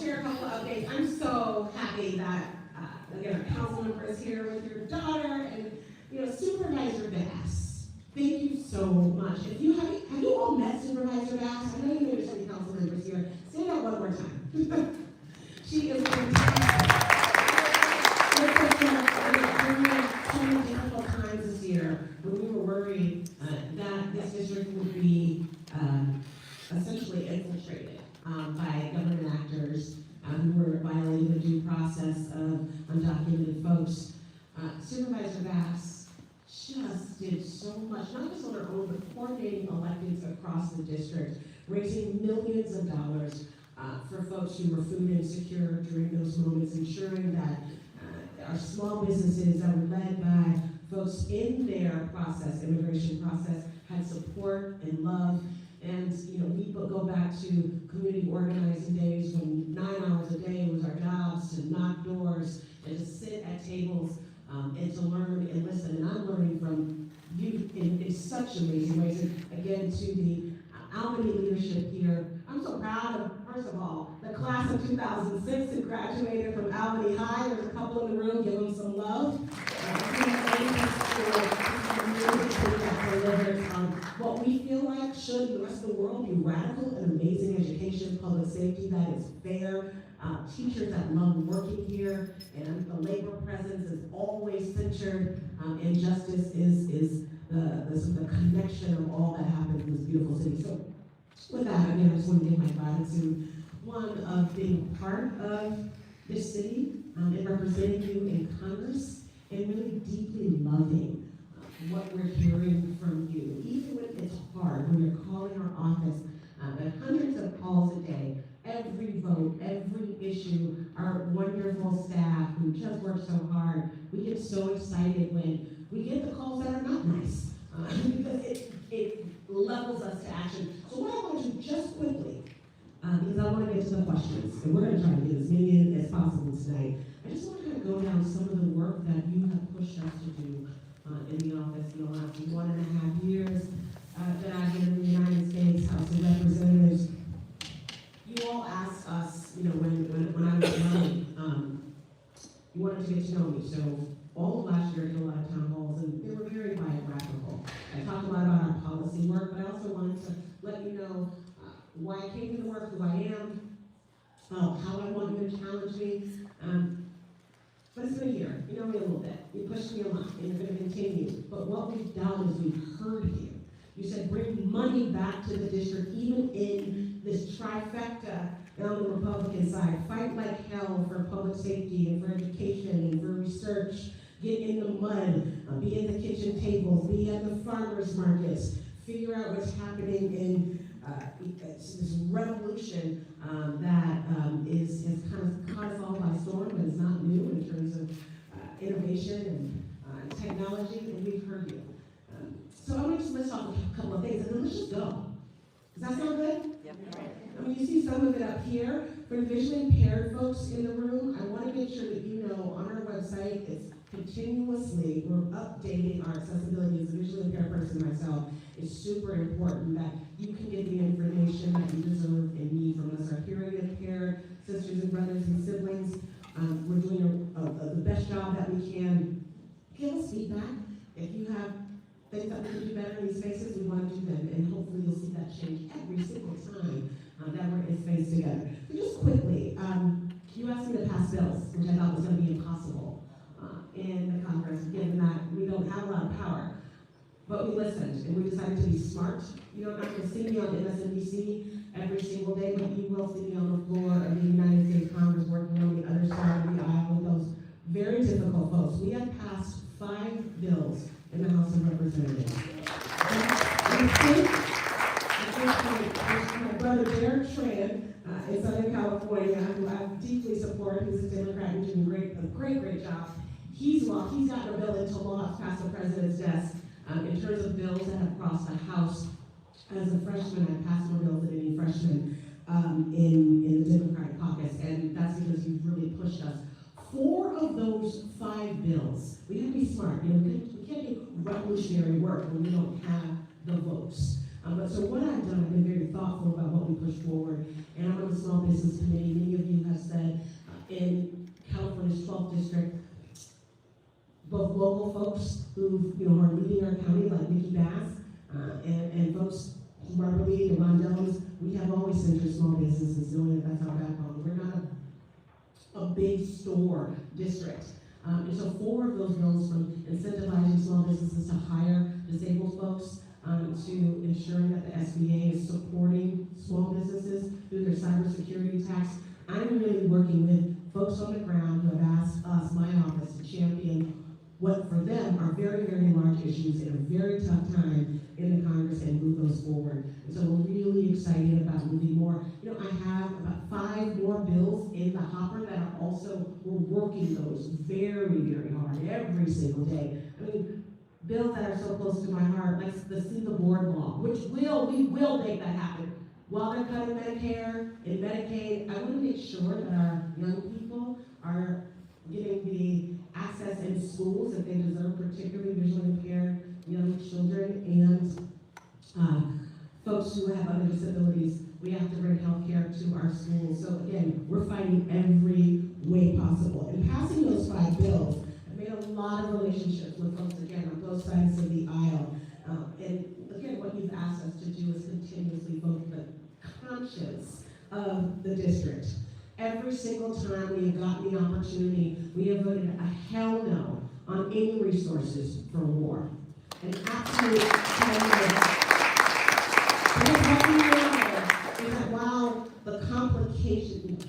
share a couple of updates. I'm so happy that, again, our council member is here with your daughter, and, Supervisor Bass. Thank you so much. Have you all met Supervisor Bass? I know you know your city council members here. Say that one more time. She is fantastic. So many difficult times this year when we were worried that this district would be essentially infiltrated by government actors who were violating the due process of undocumented folks. Supervisor Bass just did so much, not just on her own, but coordinating elections across the district, raising millions of dollars for folks who were food insecure during those moments, ensuring that our small businesses that were led by folks in their process, immigration process, had support and love. And we go back to community organizing days when 9 hours a day was our jobs to knock doors and to sit at tables and to learn and listen. And I'm learning from you in such amazing ways. And again, to the Albany leadership here, I'm so proud of, first of all, the class of 2006 who graduated from Albany High. There's a couple in the room, give them some love. What we feel like should the rest of the world be radical and amazing education, public safety that is fair, teachers that love working here, and the labor presence is always centered, and justice is the connection of all that happens in this beautiful city. So with that, again, I just want to give my gratitude, one, of being part of this city and representing you in Congress, and really deeply loving what we're hearing from you, even when it's hard, when you're calling our office, hundreds of calls a day, every vote, every issue, our wonderful staff who just work so hard. We get so excited when we get the calls that are not nice, because it levels us to action. So what I want to do just quickly, because I want to get to the questions, and we're going to try to get as many in as possible tonight. I just want to kind of go down some of the work that you have pushed us to do in the office in the last 1.5 years that I've been in the United States House of Representatives. You all asked us, when I was running, you wanted to get to know me. So all of last year I did a lot of town halls, and they were very biographical. I talked a lot about our policy work, but I also wanted to let you know why I came to the work, who I am, how I want you to challenge me. But it's been a year. You know me a little bit. You pushed me a lot, and you're going to continue. But what we've done is we've heard you. You said bring money back to the district, even in this trifecta on the Republican side. Fight like hell for public safety and for education and for research. Get in the mud. Be at the kitchen tables. Be at the farmers markets. Figure out what's happening in this revolution that has kind of caught us all by storm, but is not new in terms of innovation and technology, and we've heard you. So I'm going to just list off a couple of things, and then let's just go. Does that sound good? Yep. I mean, you see some of it up here. For the visually impaired folks in the room, I want to make sure that you know on our website, it's continuously, we're updating our accessibility. As a visually impaired person myself, it's super important that you can get the information that you deserve and need from us. Our hearing impaired sisters and brothers and siblings, we're doing the best job that we can. Give us feedback. If you have things that we can do better in these spaces, we want to do them, and hopefully you'll see that change every single time that we're in space together. So just quickly, you asked me to pass bills, which I thought was going to be impossible in the Congress, given that we don't have a lot of power. But we listened, and we decided to be smart. You're not going to see me on MSNBC every single day, but you will see me on the floor of the United States Congress working on the other side of the aisle with those very difficult folks. We have passed 5 bills in the House of Representatives. My brother Derek Tran in Southern California, who I deeply support, he's a Democrat and doing a great job. He's gotten a bill into law past the president's desk in terms of bills that have crossed the House. As a freshman, I passed more bills than any freshman in the Democratic caucus, and that's because you've really pushed us. 4 of those 5 bills, we have to be smart. We can't do revolutionary work when we don't have the votes. So what I've done, I've been very thoughtful about what we push forward, and I'm on the Small Business Committee. Many of you have in California's 12th district, both local folks who are leading our county, like Nikki Bass, and folks who are leading the Rondellas. We have always centered small businesses, knowing that that's our backbone. We're not a big store district. And so 4 of those bills, from incentivizing small businesses to hire disabled folks, to ensuring that the SBA is supporting small businesses through their cybersecurity tax. I'm really working with folks on the ground who have asked us, my office, to champion what for them are very, very large issues in a very tough time in the Congress and move those forward. And so we're really excited about moving more. I have about 5 more bills in the hopper that are also, we're working those very, very hard every single day. I mean, bills that are so close to my heart, like the See the Board law, which we will make that happen. While they're cutting Medicare and Medicaid, I want to make sure that our young people are getting the access in schools that they deserve, particularly visually impaired young children and folks who have other disabilities. We have to bring health care to our schools. So again, we're fighting every way possible. In passing those 5 bills, I've made a lot of relationships with folks, again, on both sides of the aisle. And again, what you've asked us to do is continuously vote the conscience of the district. Every single time we have gotten the opportunity, we have voted a hell no on any resources for war. An absolute hell no. Because what we know is that while the complicated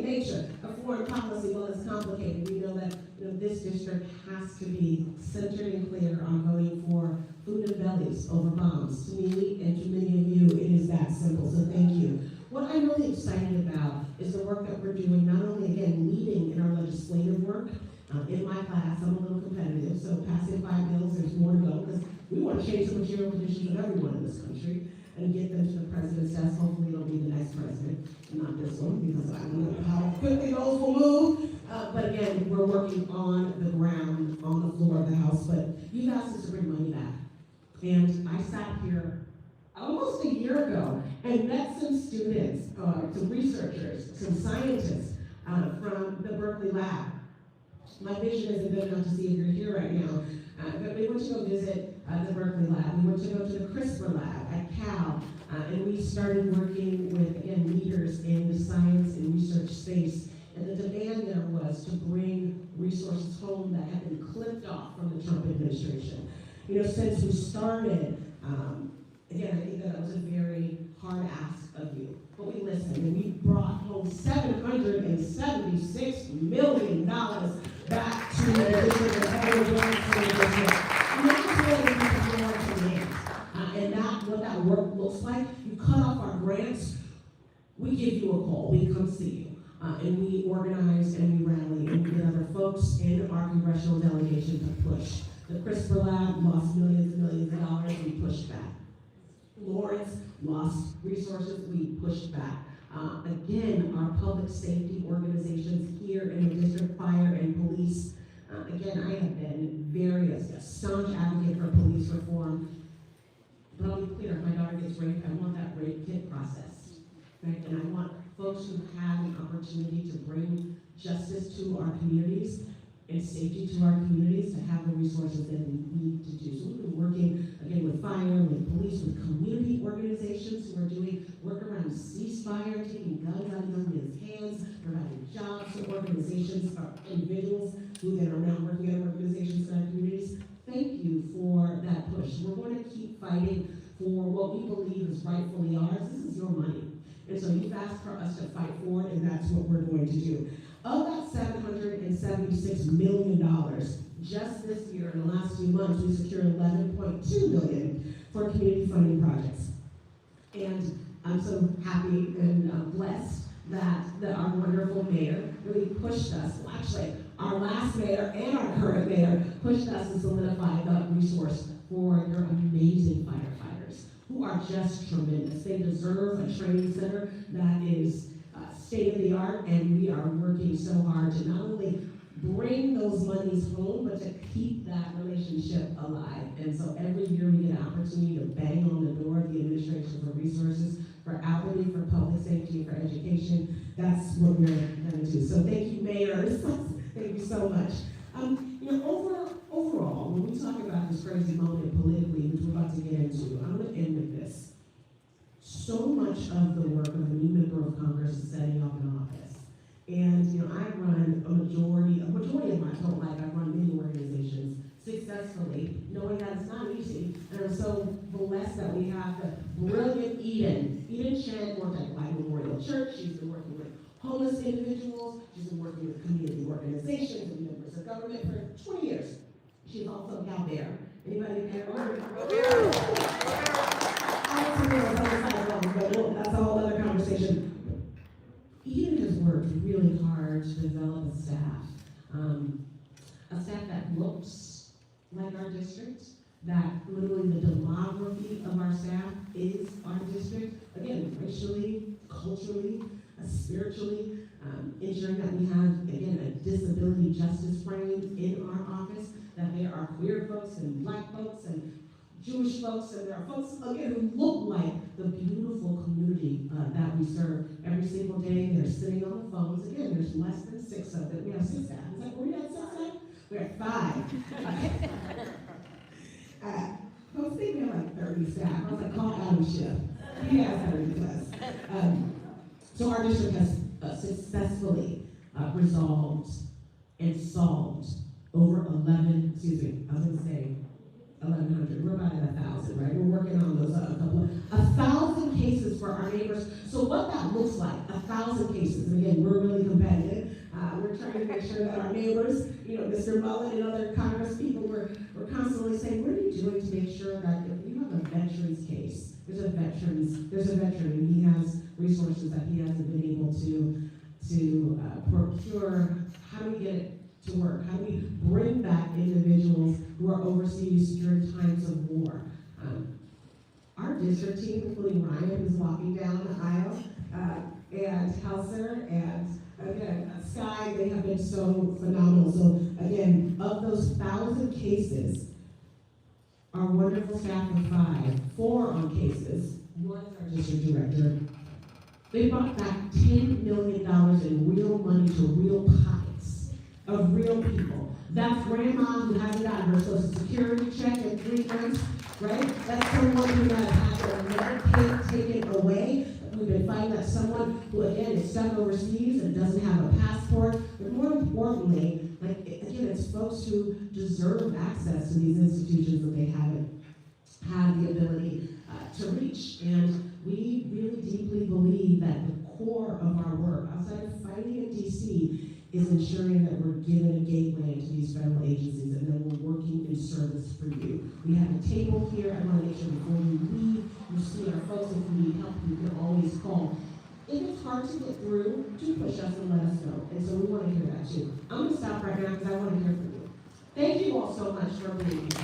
nature of foreign policy, well, it's complicated, we know that this district has to be centered and clear on voting for food and bellies over bombs. To me and to many of you, it is that simple, so thank you. What I'm really excited about is the work that we're doing, not only, again, leading in our legislative work. In my class, I'm a little competitive, so passing 5 bills, there's more to go, because we want to change the material conditions of everyone in this country and get them to the president's desk. Hopefully it'll be the next president, not this one, because I don't know how quickly those will move. But again, we're working on the ground, on the floor of the House, but you've asked us to bring money back. And I sat here almost a year ago and met some students, some researchers, some scientists from the Berkeley lab. My vision isn't good enough to see if you're here right now, but we went to go visit the Berkeley lab. We went to go to the CRISPR lab at Cal, and we started working with, again, leaders in the science and research space. And the demand there was to bring resources home that had been clipped off from the Trump administration. Since we started, again, I think that was a very hard ask of you, but we listened, and we brought home $776 million back to the district of federal district. And that's what we can do on demand. And that, what that work looks like, you cut off our grants, we give you a call, we come see you. And we organize and we rally and we get other folks in our congressional delegation to push. The CRISPR lab lost millions and millions of dollars, we pushed back. Lawrence lost resources, we pushed back. Again, our public safety organizations here in the district, fire and police. Again, I have been a staunch advocate for police reform. But I'll be clear, if my daughter gets raped, I want that rape kit processed. Right? And I want folks who have an opportunity to bring justice to our communities and safety to our communities to have the resources that we need to do. So we've been working, again, with fire, with police, with community organizations who are doing work around ceasefire, taking guns out of young men's hands, providing jobs to organizations or individuals who then are now working at organizations in our communities. Thank you for that push. We're going to keep fighting for what we believe is rightfully ours. This is your money. And so you've asked for us to fight for it, and that's what we're going to do. Of that $776 million, just this year, in the last few months, we secured $11.2 million for community funding projects. And I'm so happy and blessed that our wonderful mayor really pushed us. Well, actually, our last mayor and our current mayor pushed us to solidify the resource for your amazing firefighters, who are just tremendous. They deserve a training center that is state-of-the-art, and we are working so hard to not only bring those monies home, but to keep that relationship alive. And so every year we get an opportunity to bang on the door of the administration for resources, for Albany, for public safety, for education. that's what we're going to do. So thank you, mayors. Thank you so much. Overall, when we talk about this crazy moment politically, which we're about to get into, I'm going to end with this. So much of the work of a new member of Congress is setting up an office. And, I run a majority of my whole life, I've run many organizations successfully, knowing that it's not easy. And I'm so blessed that we have the brilliant Eden Chen worked at Black Memorial Church. She's been working with homeless individuals. She's been working with community organizations and members of government for 20 years. She's also out there. Anybody there? That's a whole other conversation. Eden has worked really hard to develop a staff that looks like our district, that literally the demography of our staff is our district, again, racially, culturally, spiritually, ensuring that we have, again, a disability justice frame in our office, that there are queer folks and Black folks and Jewish folks, and there are folks, again, who look like the beautiful community that we serve every single day. They're sitting on the phones. Again, there's less than 6 of them. We have 6 staff. Is that where we have 6 staff? We're at 5. Folks think we have like 30 staff. I was like, call Adam Schiff. He has 30 plus. So our district has successfully resolved and solved over 1,100. We're about at 1,000, right? We're working on those a couple of 1,000 cases for our neighbors. So what that looks like, 1,000 cases. And again, we're really competitive. We're trying to make sure that our neighbors, Mr. Mullen and other Congress people, we're constantly saying, what are you doing to make sure that if you have a veteran's case, there's a veteran, and he has resources that he hasn't been able to procure. How do we get it to work? How do we bring back individuals who are overseas during times of war? Our district team, including Ryan, who's walking down the aisle, and Helser, and again, Sky, they have been so phenomenal. So again, of those 1,000 cases, our wonderful staff of 5, 4 on cases, 1 is our district director, they brought back $10 million in real money to real pockets of real people. That's grandma who hasn't gotten her Social Security check in 3 months, right? That's someone who has had their Medicaid taken away. We've been fighting that someone who, again, is stuck overseas and doesn't have a passport. But more importantly, again, it's folks who deserve access to these institutions that they haven't had the ability to reach. And we really deeply believe that the core of our work, outside of fighting in D.C., is ensuring that we're given a gateway into these federal agencies and that we're working in service for you. We have a table here. I want to make sure before you leave, you see our folks. If you need help, you can always call. If it's hard to get through, do push us and let us know. And so we want to hear that too. I'm going to stop right now because I want to hear from you. Thank you all so much for being here.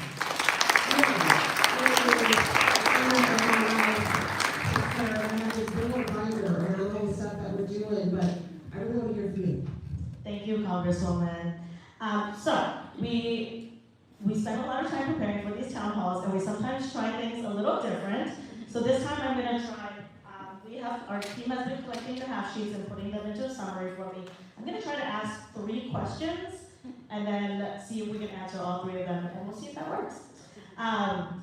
It's been a reminder and all the stuff that we're doing, but I really want to hear from you. Thank you, Congresswoman. So we spend a lot of time preparing for these town halls, and we sometimes try things a little different. So this time I'm going to try. Our team has been collecting the half sheets and putting them into a summary for me. I'm going to try to ask 3 questions, and then see if we can answer all 3 of them, and we'll see if that works.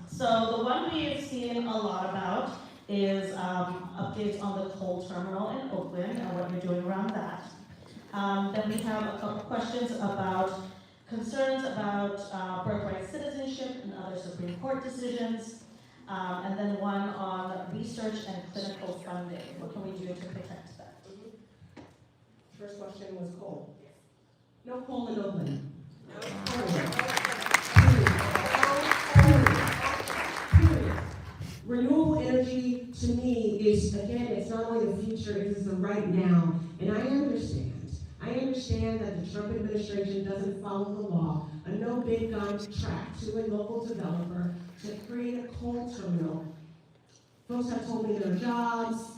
So the one we've seen a lot about is updates on the coal terminal in Oakland and what you're doing around that. Then we have a couple questions about concerns about birthright citizenship and other Supreme Court decisions. And then one on research and clinical funding. What can we do to protect that? First question was coal. No coal in Oakland. Period. Renewable energy, to me, is, again, it's not only the future, it is the right now. And I understand that the Trump administration doesn't follow the law, a no big gun track to a local developer to create a coal terminal. Folks have told me their jobs,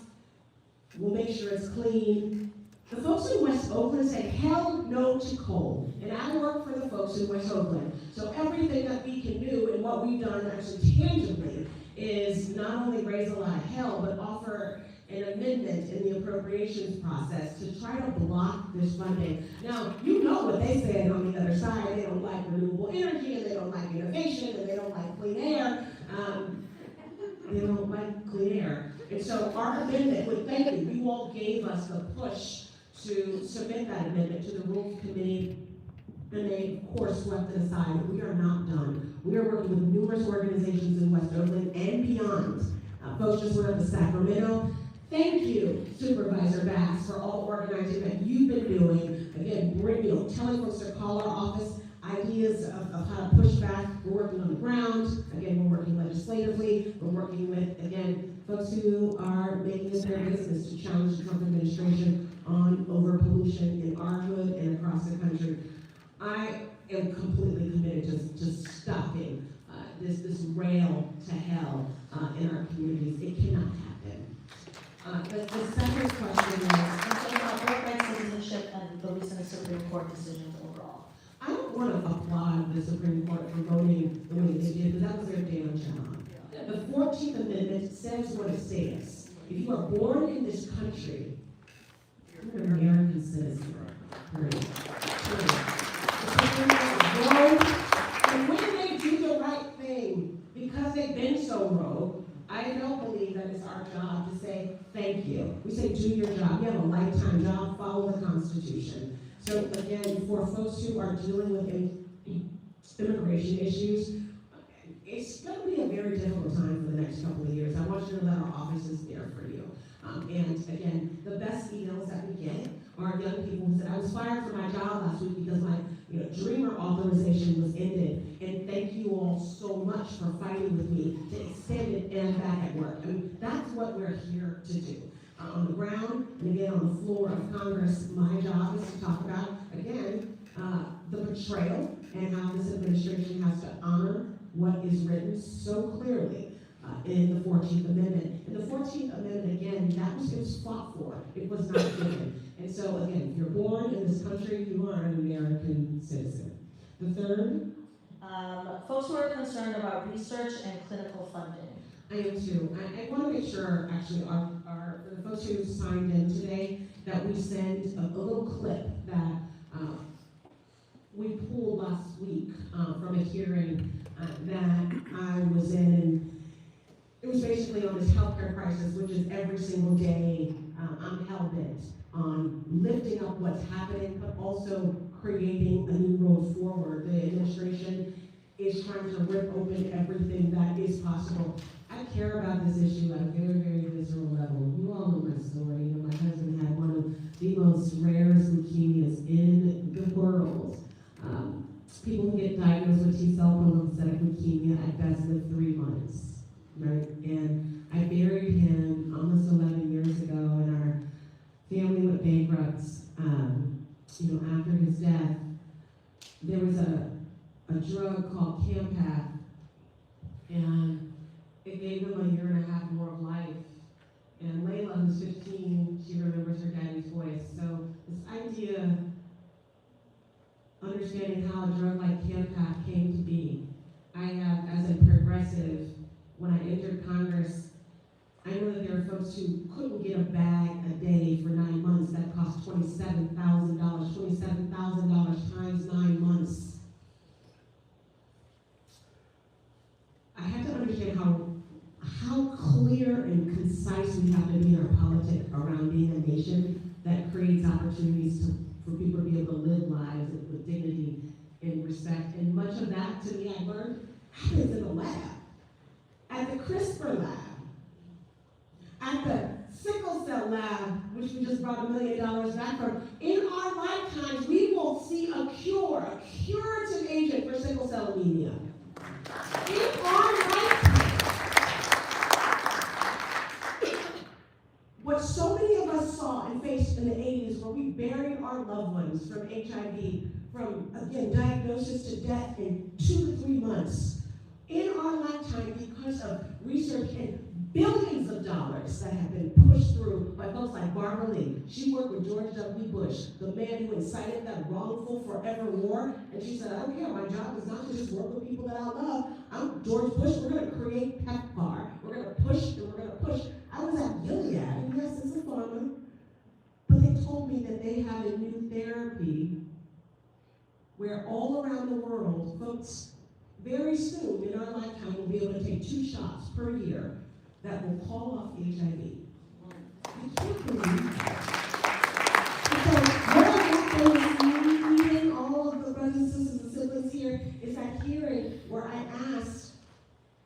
we'll make sure it's clean. The folks in West Oakland say hell no to coal. And I work for the folks in West Oakland. So everything that we can do and what we've done actually tangibly is not only raise a lot of hell, but offer an amendment in the appropriations process to try to block this funding. Now, you know what they said on the other side. They don't like renewable energy, and they don't like innovation, and they don't like clean air. They don't like clean air. And so our amendment, would thank you, you all gave us the push to submit that amendment to the Rules Committee, and they, of course, swept it aside. We are not done. We are working with numerous organizations in West Oakland and beyond. Folks just went up to Sacramento. Thank you, Supervisor Bass, for all organizing that you've been doing. Again, telling folks to call our office, ideas of how to push back. We're working on the ground. Again, we're working legislatively. We're working with, again, folks who are making this their business to challenge the Trump administration on overpollution in our hood and across the country. I am completely committed to stopping this rail to hell in our communities. It cannot happen. The second question is, about birthright citizenship and the recent Supreme Court decisions overall. I don't want to applaud the Supreme Court for voting the way they did, because that was their damn job. The 14th Amendment says what it says. If you are born in this country, you're an American citizen. Right. And when they do the right thing, because they've been so rogue, I don't believe that it's our job to say thank you. We say do your job. You have a lifetime job, follow the Constitution. So again, for folks who are dealing with immigration issues, it's going to be a very difficult time for the next couple of years. I want you to know that our office is there for you. And again, the best emails that we get are young people who said, I was fired from my job last week because my Dreamer authorization was ended. And thank you all so much for fighting with me to extend it and back at work. I mean, that's what we're here to do. On the ground, and again, on the floor of Congress, my job is to talk about, again, the betrayal and how this administration has to honor what is written so clearly in the 14th Amendment. And the 14th Amendment, again, it was fought for. It was not given. And so, again, if you're born in this country, you are an American citizen. The third? Folks who are concerned about research and clinical funding. I am too. I want to make sure, actually, for the folks who signed in today, that we send a little clip that we pulled last week from a hearing that I was in. And it was basically on this healthcare crisis, which is every single day I'm hell-bent on lifting up what's happening, but also creating a new road forward. The administration is trying to rip open everything that is possible. I care about this issue at a very, very visceral level. You all know my story. My husband had one of the most rarest leukemias in the world. People who get diagnosed with T-cell lymphocytic leukemia at best live 3 months, right? And I buried him almost 11 years ago, and our family went bankrupt. After his death, there was a drug called Campath, and it gave him 1.5 years more of life. And Layla, who's 15, she remembers her daddy's voice. So this idea, understanding how a drug like Campath came to be, I have, as a progressive, when I entered Congress, I know that there are folks who couldn't get a bag a day for 9 months. That cost $27,000. $27,000 times 9 months. I had to understand how clear and concise we have to be in our politics around being a nation that creates opportunities for people to be able to live lives with dignity and respect. And much of that, to me, I learned, happens in the lab, at the CRISPR lab, at the sickle cell lab, which we just brought $1 million back from. In our lifetimes, we will see a curative agent for sickle cell anemia. In our lifetime. What so many of us saw and faced in the 80s, where we buried our loved ones from HIV, from, again, diagnosis to death in 2 to 3 months. In our lifetime, because of research and billions of dollars that have been pushed through by folks like Barbara Lee. She worked with George W. Bush, the man who incited that wrongful forever war. And she said, I don't care, my job is not to just work with people that I love. I'm George Bush, we're going to create PEPFAR. We're going to push and we're going to push. I was at Gilead, and told me that they have a new therapy where all around the world, folks, very soon in our lifetime will be able to take 2 shots per year that will call off HIV. I can't believe that. So what I got from meeting all of the brothers and sisters and siblings here is that hearing where I asked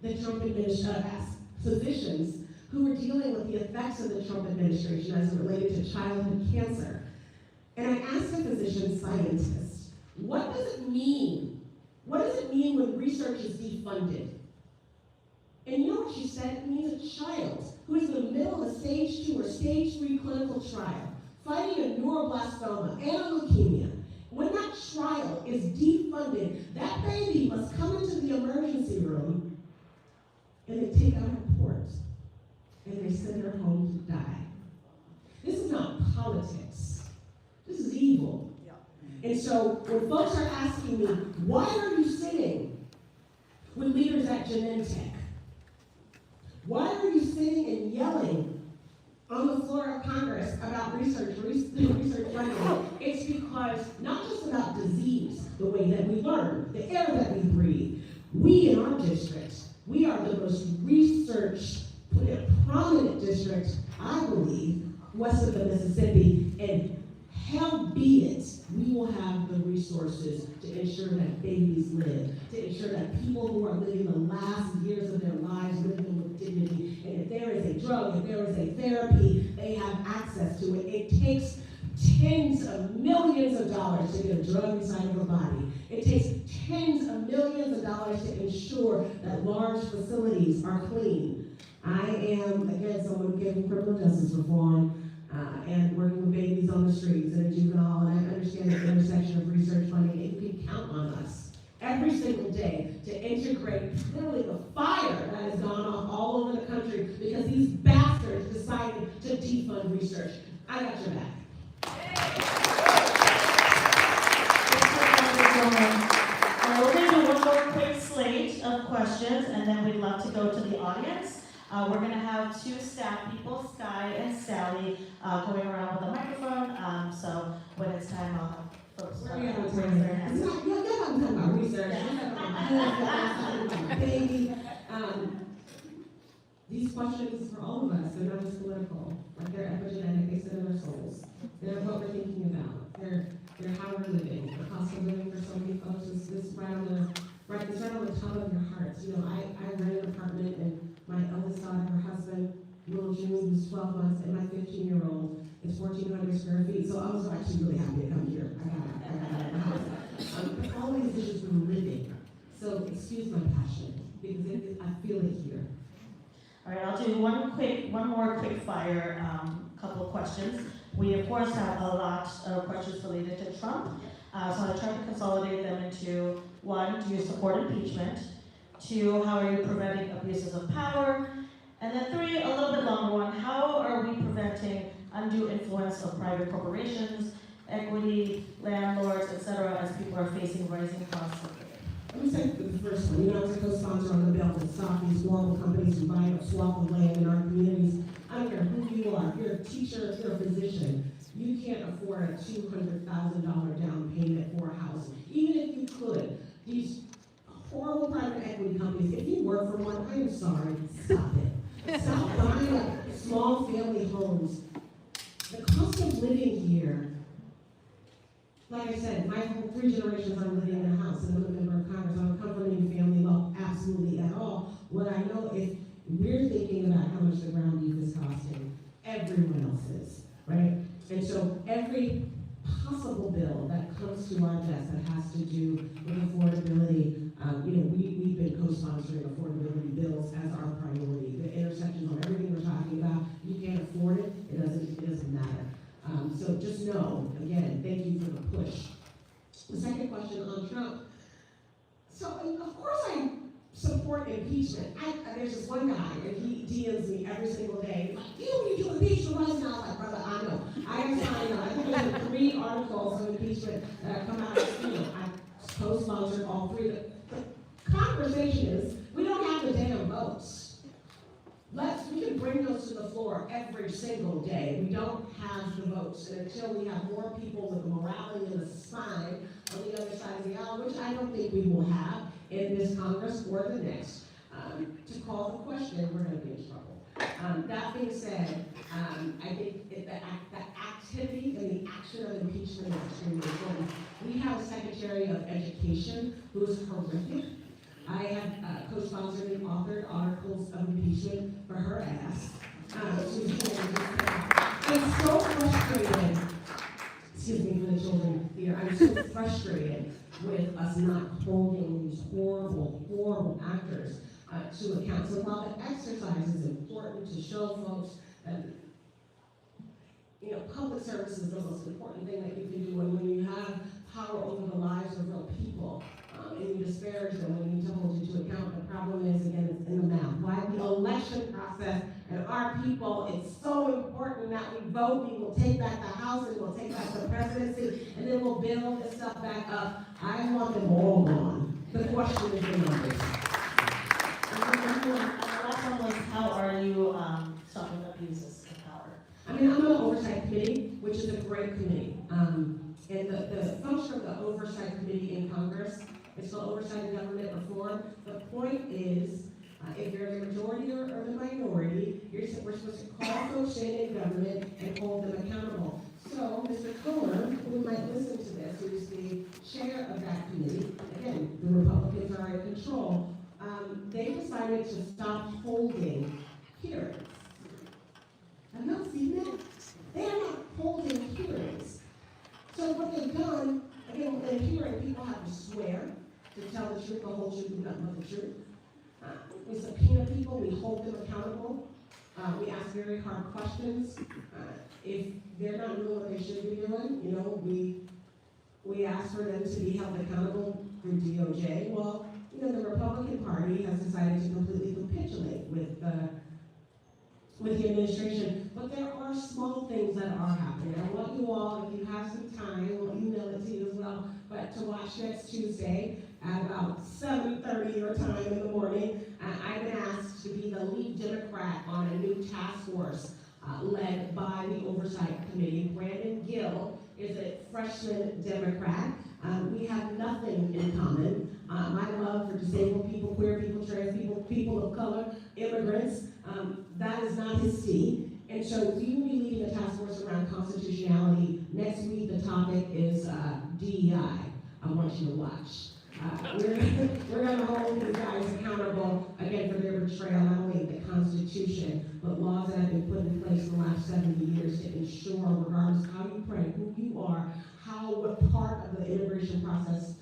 the Trump administration, asked physicians who were dealing with the effects of the Trump administration as it related to childhood cancer. And I asked a physician scientist, what does it mean? What does it mean when research is defunded? And you know what she said? It means a child who is in the middle of a stage 2 or stage 3 clinical trial, fighting a neuroblastoma and a leukemia. When that trial is defunded, that baby must come into the emergency room and they take out a report and they send her home to die. This is not politics. This is evil. And so when folks are asking me, why are you sitting with leaders at Genentech? Why are you sitting and yelling on the floor of Congress about research funding? It's because not just about disease, the way that we learn, the air that we breathe. We in our district, we are the most research prominent district, I believe, west of the Mississippi, and hell be it, we will have the resources to ensure that babies live, to ensure that people who are living the last years of their lives living with dignity, and if there is a drug, if there is a therapy, they have access to it. It takes tens of millions of dollars to get a drug inside of a body. It takes tens of millions of dollars to ensure that large facilities are clean. I am, again, someone getting criminal justice reform, and working with babies on the streets and a juvenile, and I understand the intersection of research funding, and you can count on us every single day to integrate literally the fire that has gone off all over the country because these bastards decided to defund research. I got your back. We're going to do one more quick slate of questions, and then we'd love to go to the audience. We're going to have 2 staff people, Sky and Sally, going around with a microphone. So when it's time, I'll have folks raise their hands. You're not talking about research. Baby. These questions for all of us, they're not just political. Like they're epigenetic, they sit in our souls. They're what we're thinking about. They're how we're living. The cost of living for so many folks is right on the top of your hearts. You know, I rent an apartment, and my eldest daughter, her husband, little June, who's 12 months, and my 15-year-old is 1,400 square feet. So I was actually really happy to come here. I got it. But all these issues we're living. So excuse my passion, because I feel it here. All right, I'll do one more quick fire couple of questions. We of course have a lot of questions related to Trump, so I'm going to try to consolidate them into 1, do you support impeachment? 2, how are you preventing abuses of power? And then 3, a little bit longer one, how are we preventing undue influence of private corporations, equity, landlords, etc., as people are facing rising costs of living? Let me say the first one. You know, I was a co-sponsor on the bill to stop these horrible companies from buying up swath of land in our communities. I don't care who you are. If you're a teacher, if you're a physician, you can't afford a $200,000 down payment for a house. Even if you could, these horrible private equity companies, if you work for one, I am sorry, stop it. Stop buying up small family homes. The cost of living here, like I said, my whole 3 generations I'm living in a house and I'm a member of Congress. I don't come from any family wealth, absolutely at all. What I know is we're thinking about how much the ground beef is costing. Everyone else is, right? And so every possible bill that comes to our desk that has to do with affordability, we've been co-sponsoring affordability bills as our priority. The intersections on everything we're talking about, you can't afford it, it doesn't matter. So just know, again, thank you for the push. The second question on Trump. So of course I support impeachment. There's this one guy, and he DMs me every single day. Like, you do impeachment once, and I was like, brother, I know. I am signed on. I think there's 3 articles of impeachment that have come out. I co-sponsored all 3. The conversation is, we don't have the damn votes. We can bring those to the floor every single day. We don't have the votes, and until we have more people with the morality and the spine on the other side of the aisle, which I don't think we will have in this Congress or the next, to call the question, we're going to be in trouble. That being said, I think the activity and the action of impeachment is extremely important. We have a Secretary of Education who is horrific. I have co-sponsored and authored articles of impeachment for her ass. I'm so frustrated, excuse me for the children here, I'm so frustrated with us not holding these horrible, horrible actors to account. So while the exercise is important to show folks that, you know, public service is the most important thing that you can do, and when you have power over the lives of real people, and you disparage them, we need to hold you to account. The problem is, again, it's in the mouth. Why the election process and our people, it's so important that we vote. We will take back the House, and we'll take back the presidency, and then we'll build this stuff back up. I want them all gone. The question is the numbers. And the last one was, how are you stopping abuses of power? I mean, I'm on the Oversight Committee, which is a great committee. And the function of the Oversight Committee in Congress, it's called Oversight and Government Reform. The point is, if you're the majority or the minority, we're supposed to call folks in government and hold them accountable. So, Mr. Cohen, who might listen to this, who's the chair of that committee, again, the Republicans are in control, they decided to stop holding hearings. Have you not seen that? They are not holding hearings. So what they've done, again, in a hearing, people have to swear to tell the truth, the whole truth, and nothing but the truth. We subpoena people, we hold them accountable. We ask very hard questions. If they're not doing what they should be doing, you know, we ask for them to be held accountable through DOJ. Well, you know, the Republican Party has decided to completely capitulate with the administration, but there are small things that are happening. I want you all, if you have some time, I'll email it to you as well, but to watch next Tuesday at about 7:30 your time in the morning. I've been asked to be the lead Democrat on a new task force led by the Oversight Committee. Brandon Gill is a freshman Democrat. We have nothing in common. My love for disabled people, queer people, trans people, people of color, immigrants, that is not his tea. And so we will be leading a task force around constitutionality. Next week, the topic is DEI. I want you to watch. We're going to hold these guys accountable, again, for their betrayal, not only of the Constitution, but laws that have been put in place in the last 70 years to ensure, regardless of how you pray, who you are, what part of the immigration process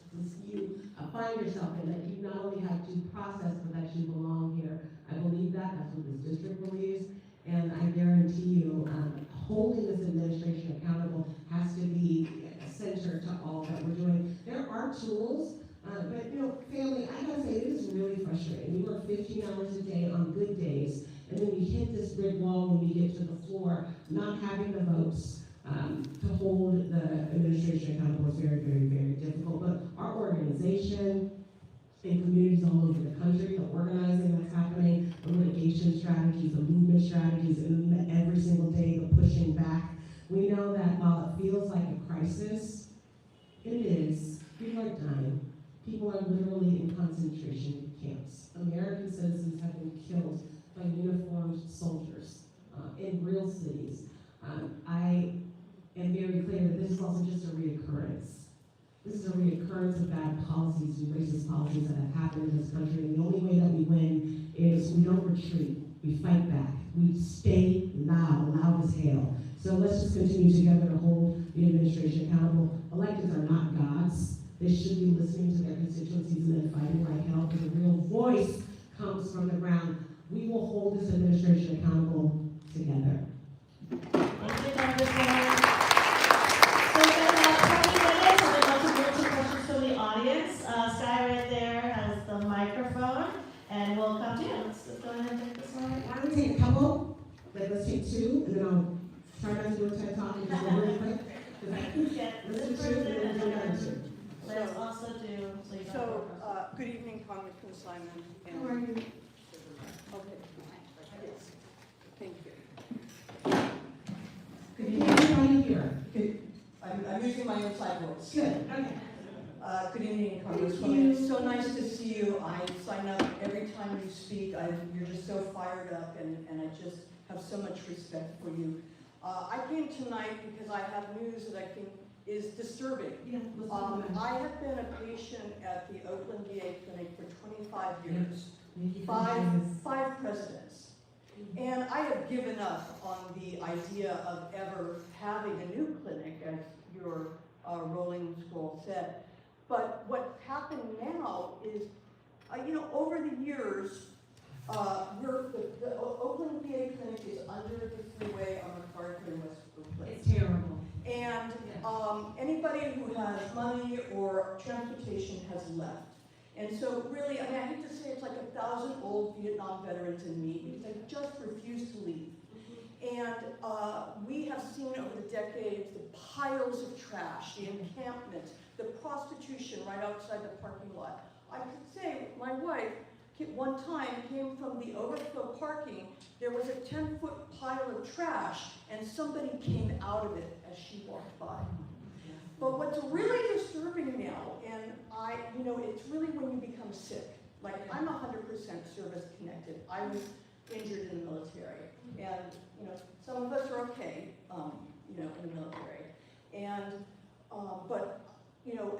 you find yourself in, that you not only have due process, but that you belong here. I believe that. That's what this district believes. And I guarantee you, holding this administration accountable has to be center to all that we're doing. There are tools, but you know, family, I gotta say, it is really frustrating. You work 15 hours a day on good days, and then you hit this brick wall when you get to the floor, not having the votes to hold the administration accountable is very, very, very difficult. But our organization, in communities all over the country, the organizing that's happening, the litigation strategies, the movement strategies, and every single day the pushing back. We know that while it feels like a crisis, it is. People are dying. People are literally in concentration camps. American citizens have been killed by uniformed soldiers in real cities. I am very clear that this is also just a reoccurrence. This is a reoccurrence of bad policies and racist policies that have happened in this country. And the only way that we win is we don't retreat. We fight back. We stay loud as hell. So let's just continue together to hold the administration accountable. Electeds are not gods. They should be listening to their constituencies and then fighting like hell, because the real voice comes from the ground. We will hold this administration accountable together. Thank you, Congresswoman. So we have 20 minutes, and we're going to move to questions from the audience. Sky right there has the microphone, and we'll come to you. Let's go ahead and take this one. Why don't we take a couple? Let's take two, and then I'll try not to do a TED Talk and just go really quick. Let's do Let's do two, and then do another two. Let's also do, Good evening, Congressman Simon. How are you? Okay. Yes. I'm using my inside voice. Good, okay. Good evening, Congresswoman. It's so nice to see you. I sign up every time you speak. You're just so fired up, and I just have so much respect for you. I came tonight because I have news that I think is disturbing. Yeah, let's talk about it. I have been a patient at the Oakland VA clinic for 25 years, Thank you for five doing this. presidents. And I have given up on the idea of ever having a new clinic, as your rolling scroll said. But what happened now is, over the years, the Oakland VA clinic is under the freeway on MacArthur and West Oakland. It's terrible. And anybody who has money or transportation has left. And so really, I hate to say it's like 1,000 old Vietnam veterans and me, because I just refuse to leave. And we have seen over the decades the piles of trash, the encampments, the prostitution right outside the parking lot. I could say my wife one time came from the overflow parking, there was a 10-foot pile of trash, and somebody came out of it as she walked by. But what's really disturbing now, and it's really when you become sick. Like, I'm 100% service connected. I was injured in the military, and some of us are okay, in the military. And but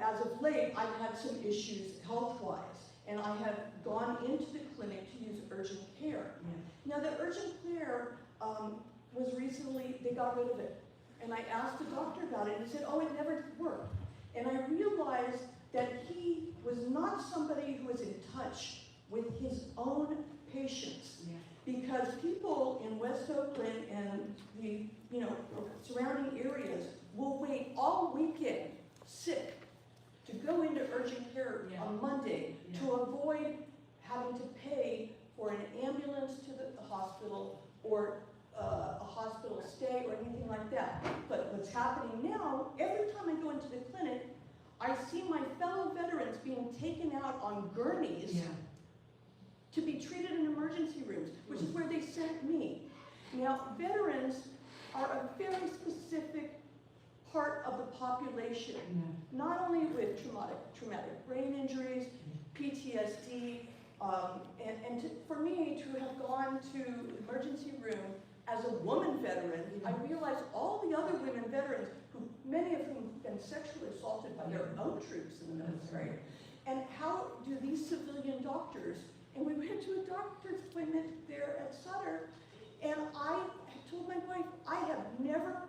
as of late, I've had some issues health-wise, and I have gone into the clinic to use urgent care. Yeah. Now, the urgent care was recently, they got rid of it. And I asked the doctor about it, and he said, oh, it never worked. And I realized that he was not somebody who was in touch with his own patients. Yeah. Because people in West Oakland and the surrounding areas will wait all weekend sick to go into urgent care on Monday to avoid having to pay for an ambulance to the hospital or a hospital stay or anything like that. But what's happening now, every time I go into the clinic, I see my fellow veterans being taken out on gurneys to be treated in emergency rooms, which is where they sent me. Now, veterans are a very specific part of the population, not only with traumatic brain injuries, PTSD, for me to have gone to the emergency room as a woman veteran, I realized all the other women veterans, many of whom have been sexually assaulted by their own troops in the military, and how do these civilian doctors, and we went to a doctor's appointment there at Sutter, and I told my wife, I have never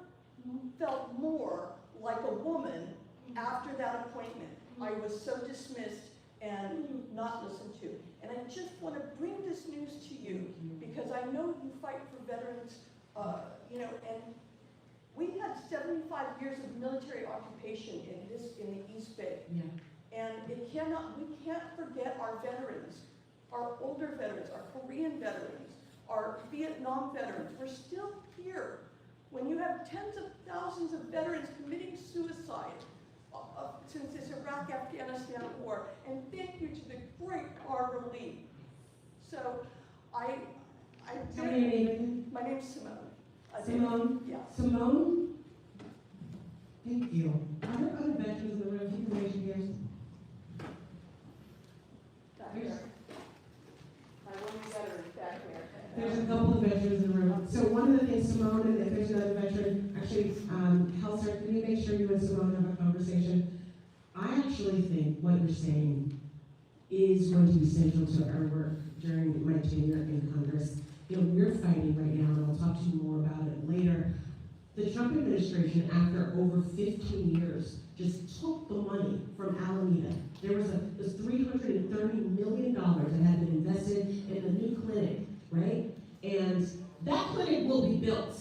felt more like a woman after that appointment. I was so dismissed and not listened to. And I just want to bring this news to you because I know you fight for veterans, and we had 75 years of military occupation in the East Bay. Yeah. And we can't forget our veterans, our older veterans, our Korean veterans, our Vietnam veterans. We're still here. When you have tens of thousands of veterans committing suicide since this Iraq-Afghanistan war, and thank you to the great Barbara Lee. So my name's Simone. Simone? Yeah. Simone? Thank you. Are there other veterans in the room? Can you raise your hands? Back there. My woman veteran back there. There's a couple of veterans in the room. So one of the things, Simone, and if there's another veteran, actually, Helsar, can you make sure you and Simone have a conversation? I actually think what you're saying is going to be central to our work during my tenure in Congress. We're fighting right now, and I'll talk to you more about it later. The Trump administration, after over 15 years, just took the money from Alameda. There was this $330 million that had been invested in a new clinic, right? And that clinic will be built.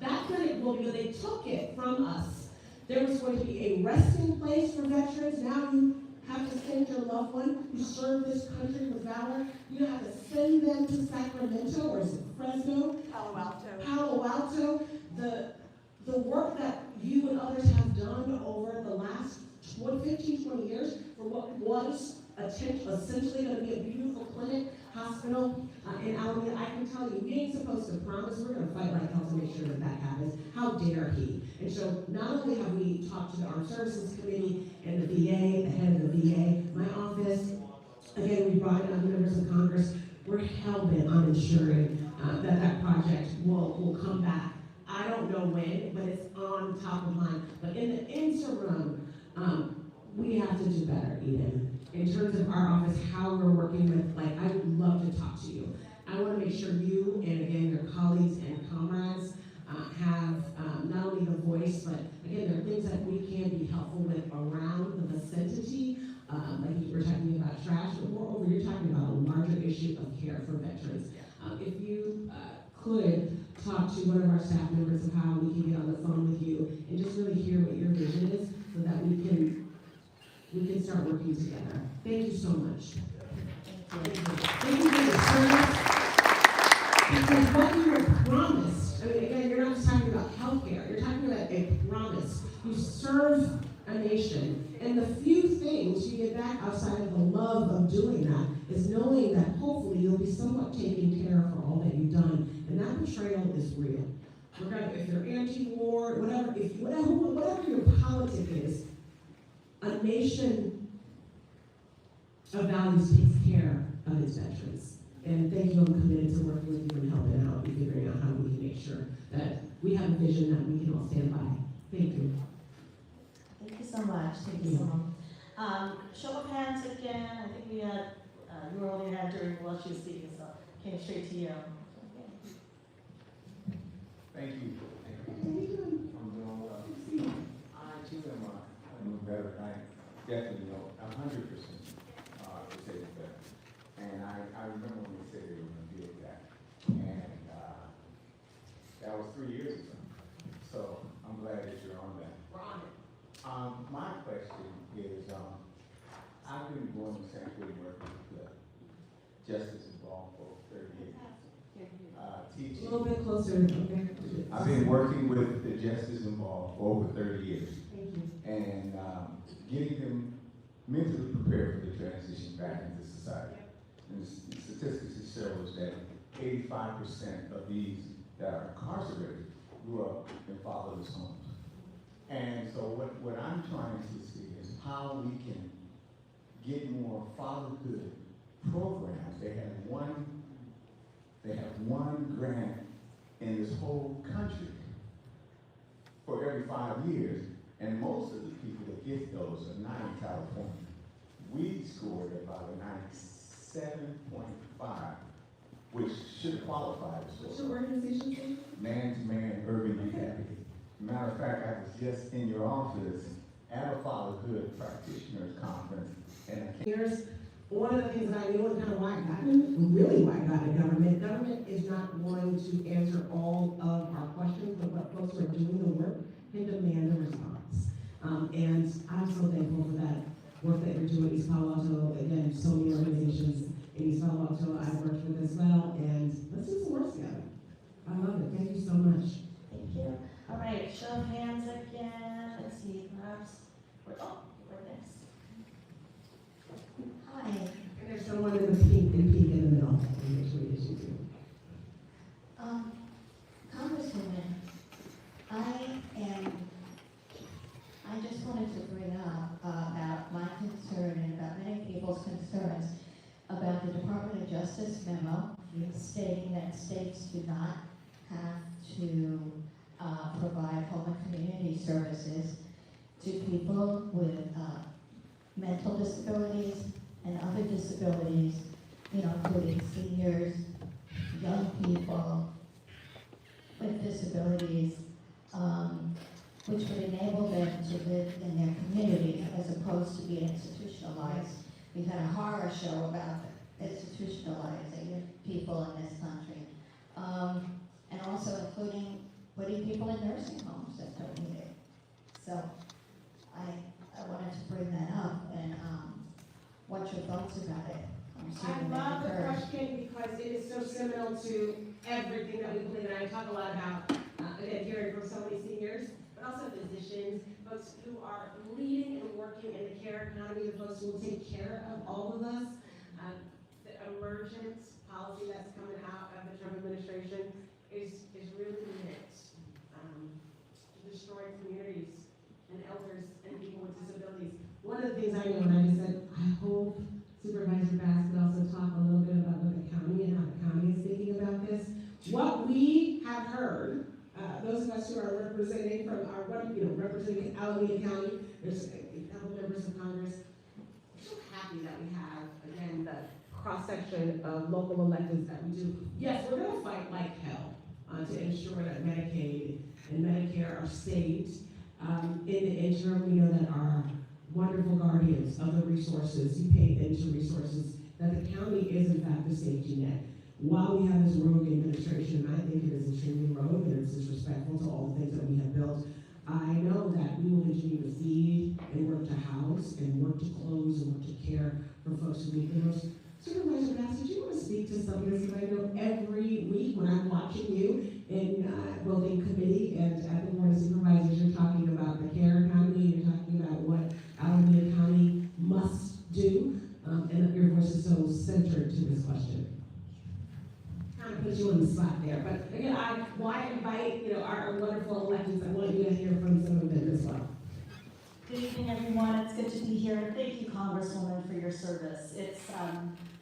That clinic will be built. They took it from us. There was going to be a resting place for veterans. Now you have to send your loved one who served this country with valor. You have to send them to Sacramento or is it Fresno? Palo Alto. Palo Alto. The work that you and others have done over the last 15, 20 years for what was essentially going to be a beautiful clinic, hospital in Albany. I can tell you, we ain't supposed to promise we're going to fight like hell to make sure that happens. How dare he? And so not only have we talked talked to the Armed Services Committee and the VA, the head of the VA, my office. Again, we brought in other members of Congress. We're hell-bent on ensuring that project will come back. I don't know when, but it's on top of mind. But in the interim, we have to do better, Eden. In terms of our office, how we're working with, like, I would love to talk to you. I want to make sure you and, again, your colleagues and comrades have not only the voice, but, again, there are things that we can be helpful with around the vicinity. Like you were talking about trash, but moreover, you're talking about a larger issue of care for veterans. If you could talk to one of our staff members of how we can get on the phone with you and just really hear what your vision is so that we can start working together. Thank you so much. Thank you. Thank you for your service. Because what you were promised, I mean, again, you're not just talking about healthcare, you're talking about a promise. You serve a nation, and the few things you get back outside of the love of doing that is knowing that hopefully you'll be somewhat taken care of for all that you've done, and that betrayal is real. Regardless if you're anti-war, whatever your politic is, a nation of values takes care of its veterans. And thank you, I'm committed to working with you and helping out and figuring out how we can make sure that we have a vision that we can all stand by. Thank you. Thank you so much. Thank you so much. Show of hands again. I think we had, you were only had during while she was speaking, so came straight to you. Thank you. I'm doing well. I too am a new veteran. I definitely know 100% disabled veteran. And I remember when they said they were going to deal with that. And that was 3 years ago. So I'm glad that you're on that. We're on it. My question is, I've been going to St. Louis working with the justice involved for 30 years. Teaching. A little bit closer, okay? I've been working with the justice involved for over 30 years. Thank you. And getting them mentally prepared for the transition back into society. And the statistics shows that 85% of these that are incarcerated grew up in fatherless homes. And so what I'm trying to see is how we can get more fatherhood programs. They have one grant in this whole country for every 5 years, and most of the people that get those are not in California. We scored about a 97.5, which should qualify as What's your organization's name? Man to Man Urban Rehab. Matter of fact, I was just in your office at a fatherhood practitioners conference, and Here's one of the things that I knew and kind of why I got in, really why I got in government. Government is not going to answer all of our questions, but what folks who are doing the work can demand a response. And I'm so thankful for that work that you're doing in East Palo Alto. Again, so many organizations in East Palo Alto I've worked with as well, and let's do some work together. I love it. Thank you so much. Thank you. All right, show of hands again. Let's see, perhaps. We're next. Hi. And there's someone in the pink in the middle. Make sure you do too. Congresswoman, I just wanted to bring up about my concern and about many people's concerns about the Department of Justice memo stating that states do not have to provide home and community services to people with mental disabilities and other disabilities, including seniors, young people with disabilities, which would enable them to live in their communities as opposed to being institutionalized. We've had a horror show about institutionalizing people in this country, and also including putting people in nursing homes that don't need it. So I wanted to bring that up, and what's your thoughts about it? I love the question because it is so similar to everything that we believe in. I talk a lot about, again, hearing from so many seniors, but also physicians, folks who are leading and working in the care economy, the folks who will take care of all of us. The emergent policy that's coming out of the Trump administration is really meant to destroy communities and elders representing from our, representing Albany County. There's a couple members of Congress. I'm so happy that we have, again, the cross-section of local electeds that we do. Yes, we're gonna fight like hell to ensure that Medicaid and Medicare are saved. In the interim, we know that our wonderful guardians of the resources, you pay into resources, that the county is in fact the safety net. While we have this rogue administration, and I think it is extremely rogue and it's disrespectful to all the things that we have built, I know that we will continue to feed and work to house and work to close and work to care for folks who need the most. Supervisor Bass, did you want to speak to some of this? I know every week when I'm watching you in building committee and at the Board of Supervisors, you're talking about the care economy, you're talking about what Albany County must do, and your voice is so centered to this question. Kind of put you on the spot there, but again, why invite our wonderful electeds? I want you to hear from some of them as well. Good evening, everyone. It's good to be here, and thank you, Congresswoman, for your service. It's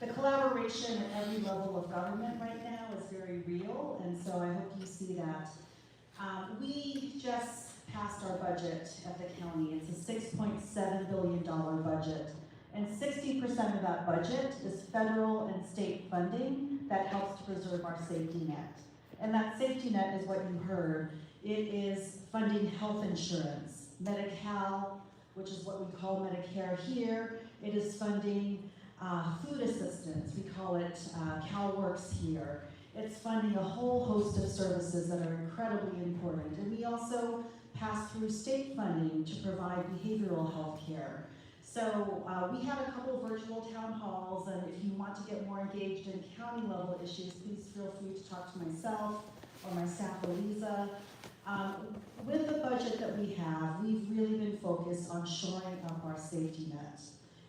the collaboration at every level of government right now is very real, and so I hope you see that. We just passed our budget at the county. It's a $6.7 billion budget, and 60% of that budget is federal and state funding that helps to preserve our safety net. And that safety net is what you heard. It is funding health insurance, Medi-Cal, which is what we call Medicare here. It is funding food assistance, we call it CalWorks here. It's funding a whole host of services that are incredibly important. And we also pass through state funding to provide behavioral health care. So we had a couple virtual town halls, and if you want to get more engaged in county level issues, please feel free to talk to myself or my staff, Eliza. With the budget that we have, we've really been focused on shoring up our safety net.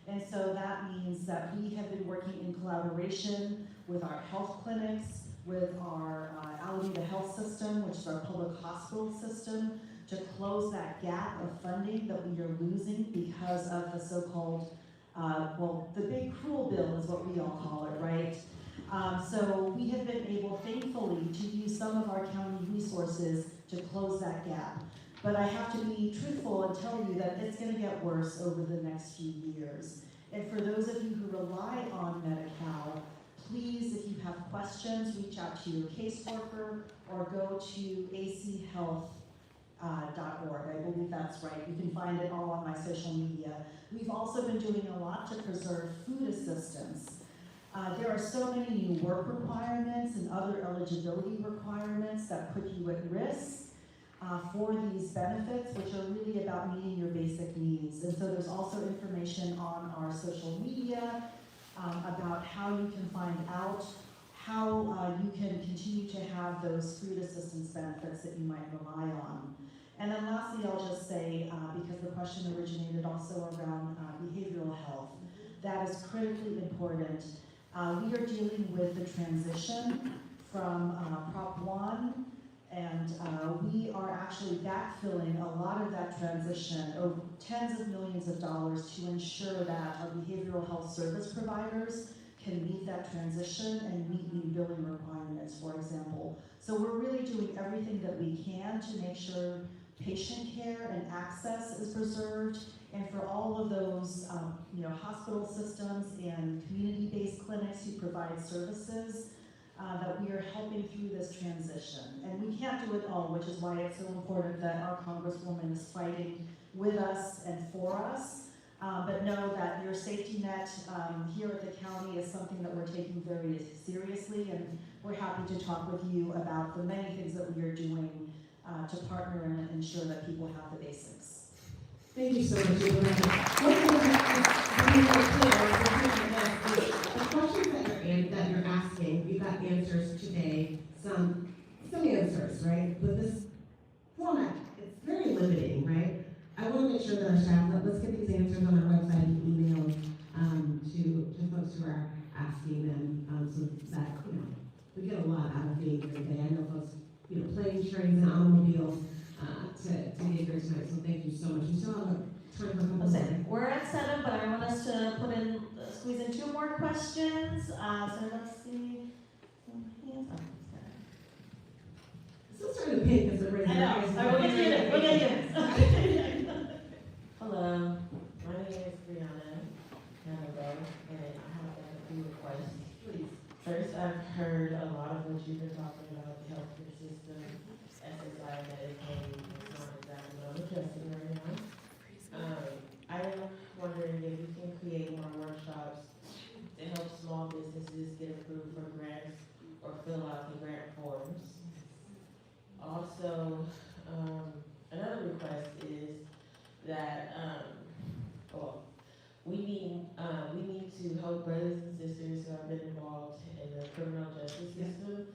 And so that means that we have been working in collaboration with our health clinics, with our Alameda Health System, which is our public hospital system, to close that gap of funding that we are losing because of the so-called, the big cruel bill is what we all call it, right? So we have been able, thankfully, to use some of our county resources to close that gap. But I have to be truthful and tell you that it's going to get worse over the next few years. And for those of you who rely on Medi-Cal, please, if you have questions, reach out to your caseworker or go to acehealth.org. I believe that's right. You can find it all on my social media. We've also been doing a lot to preserve food assistance. There are so many new work requirements and other eligibility requirements that put you at risk for these benefits, which are really about meeting your basic needs. And so there's also information on our social media about how you can find out how you can continue to have those food assistance benefits that you might rely on. And then lastly, I'll just say, because the question originated also around behavioral health, that is critically important. We are dealing with the transition from Prop 1, and we are actually backfilling a lot of that transition, over tens of millions of dollars, to ensure that our behavioral health service providers can meet that transition and meet new billing requirements, for example. So we're really doing everything that we can to make sure patient care and access is preserved, and for all of those hospital systems and community-based clinics who provide services, that we are helping through this transition. And we can't do it all, which is why it's so important that our Congresswoman is fighting with us and for us. But know that your safety net here at the county is something that we're taking very seriously, and we're happy to talk with you about the many things that we are doing to partner and ensure that people have the basics. Thank you so much, Rebecca. The questions that you're asking, we got answers today, some answers, right? But this format, it's very limiting, right? I want to make sure that our staff, let's get these answers on our website and email to folks who are asking them, so that, we get a lot out of being here today. I know folks, planes, trains, and automobiles, to be here tonight, so thank you so much. We still have time for a couple more. Listen, we're at 7, but I want us to squeeze in 2 more questions. So let's see. Since turn to pink because they're raising I their know, hands. all right, we'll get to it, we'll get to it. Hello, my name is Brianna Hannibal, and I have a few requests. Please. First, I've heard a lot of what you've been talking about, the healthcare system, SSI, Medicaid. It's not exactly what I'm addressing right now. I am wondering if we can create more workshops to help small businesses get approved for grants or fill out the grant forms. Also, another request is that, we need to help brothers and sisters who have been involved in the criminal justice system,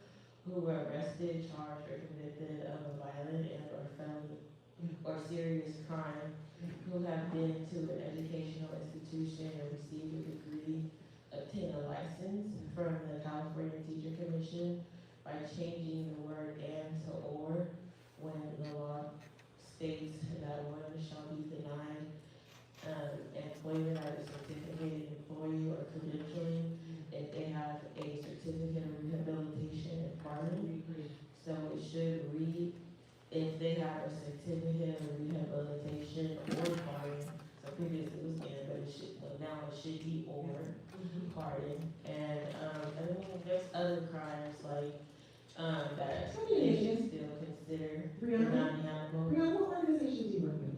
who were arrested, charged, or convicted of a violent and or felony or serious crime, who have been to an educational institution and received a degree, obtain a license from the California Teacher Commission by changing the word "and" to "or" when the law states that one shall be denied employment as a certificated employee or credentialing if they have a certificate of rehabilitation and pardon. So it should read if they have a certificate of rehabilitation or pardon. So previously it was "and," but now it should be "or" pardon. And I mean, there's other crimes like that they should still consider Brianna? non-animal. Brianna, what organization do you work with?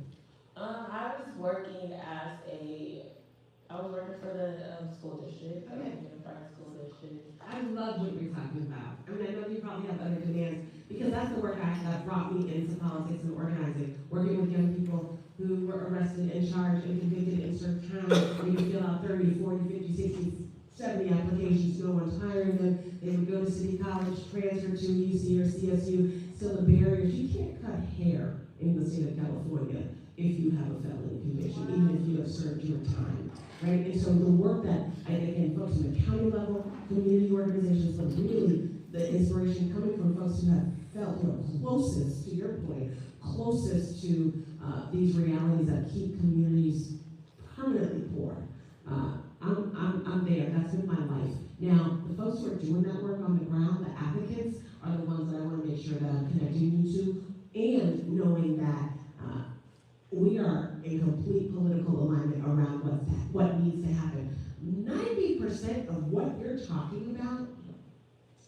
I was working for the school district, Okay. Unified School District. I love what you're talking about. I mean, I know you probably have other demands, because that's the work that brought me into politics and organizing, working with young people who were arrested and charged and convicted in certain towns, where you fill out 30, 40, 50, 60, 70 applications, no one's hiring them. They would go to City College, transfer to UC or CSU, still the barriers. You can't cut hair in the state of California if you have a felony conviction, even if you have served your time, right? And so the work that, again, folks in the county level, community organizations, but really the inspiration coming from folks who have felt, closest, to your point, closest to these realities that keep communities permanently poor. I'm there, that's been my life. Now, the folks who are doing that work on the ground, the advocates, are the ones that I want to make sure that I'm connecting you to, and knowing that we are in complete political alignment around what needs to happen. 90% of what you're talking about,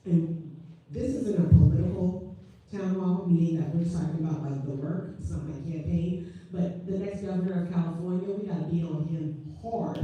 and this isn't a political town hall meeting that we're talking about like the work, it's not my campaign, but the next governor of California, we gotta be on him hard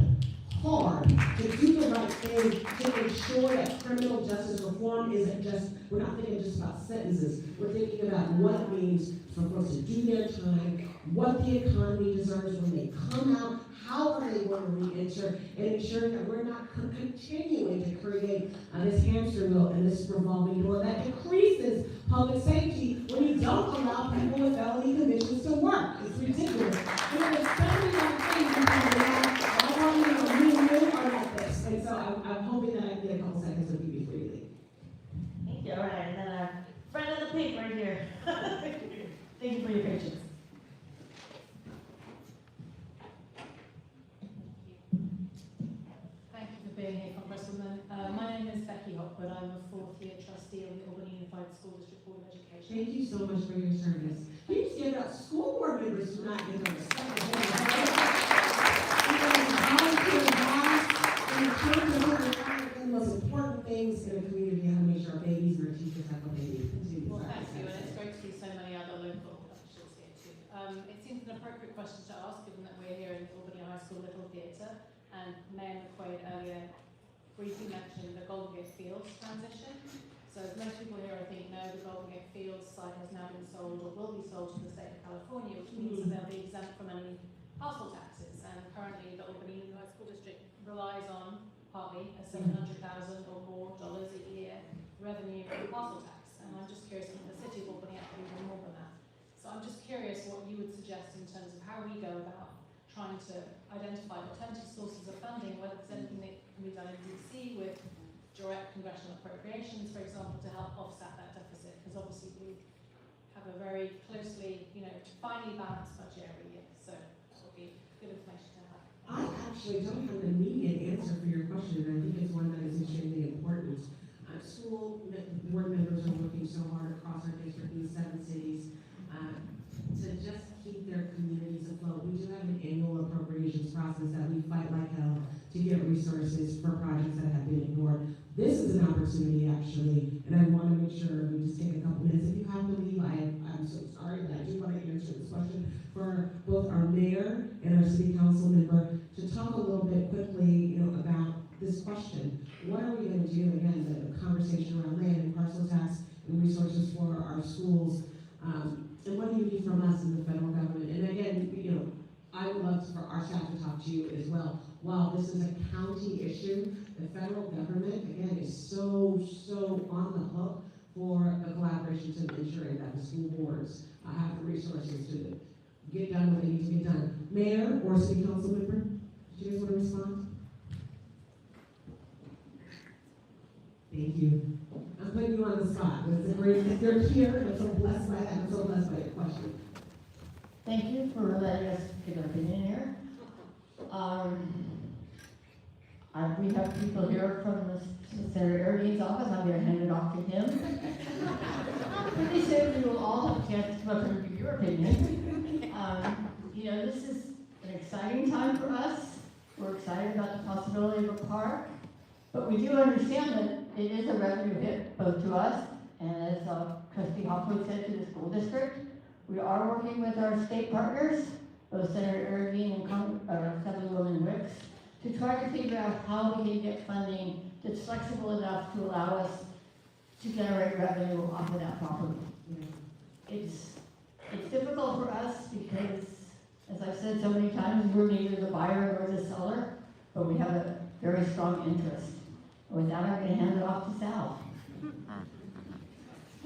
to do the right thing, to ensure that criminal justice reform isn't just, we're not thinking just about sentences, we're thinking about what it means for folks to do their time, what the economy deserves when they come out, how are they going to re-enter, and ensuring that we're not continuing to create this hamster wheel and this revolving door that decreases public safety when you don't allow people with felony convictions to work. It's ridiculous. And there's so many other things you can do. I want you to really are like this. And so I'm hoping that I can get a couple seconds with you before you leave. Thank you, all right, and then our friend in the pink right here. Thank you for your patience. Thank you for being here, Congresswoman. My name is Becky Hopwood. I'm a fourth-year trustee of the Albany Unified School District Board of Education. Thank you so much for your service. Please give up school board members who not give them respect. The most important things in a community, how to make sure our babies and our teachers have what they need. Well, thank you, and it's great to see so many other local officials here too. It seems an appropriate question to ask, given that we're here in the Albany High School Little Theatre, and Mayor McQuaid earlier briefly mentioned the Golden Gate Fields transition. So as most people here, I think, know, the Golden Gate Fields site has now been sold or will be sold to the state of California, which means that they'll be exempt from any parcel taxes. And currently, the Albany Unified School District relies on partly a $700,000 or more a year revenue from parcel tax. And I'm just curious, the city of Albany actually even more than that. So I'm just curious what you would suggest in terms of how we go about trying to identify alternative sources of funding, whether there's anything that can be done in DC with direct congressional appropriations, for example, to help offset that deficit, because obviously we have a very closely, finely balanced budget every year. So that would be good information to have. I actually don't have an immediate answer for your question, and I think it's one that is extremely important. School board members are working so hard across our district in 7 cities to just keep their communities afloat. We do have an annual appropriations process that we fight like hell to get resources for projects that have been ignored. This is an opportunity, actually, and I want to make sure we just take a couple minutes. If you have to leave, I'm so sorry, but I do want to answer this question for both our mayor and our city council member to talk a little bit quickly, about this question. What are we going to do, again, the conversation around land and parcel tax and resources for our schools, and what do you need from us in the federal government? And again, I would love for our staff to talk to you as well. While this is a county issue, the federal government, again, is so on the hook for the collaboration to ensuring that the school boards have the resources to get done what they need to get done. Mayor or city council member, do you guys want to respond? Thank you. I'm putting you on the spot. It's a great, you're here, I'm so blessed by that, I'm so blessed by your question. Thank you for letting us get our opinion here. We have people here from Senator Erdine's office. I'm going to hand it off to him. Pretty soon we will all have a chance to come up and give your opinion. This is an exciting time for us. We're excited about the possibility of a park, but we do understand that it is a revenue hit both to us and, as Trustee Hopwood said, to the school district. We are working with our state partners, both Senator Erdine and Assemblywoman Wicks, to try to figure out how we can get funding that's flexible enough to allow us to generate revenue off of that property. It's difficult for us because, as I've said so many times, we're neither the buyer nor the seller, but we have a very strong interest. With that, I'm going to hand it off to Sal.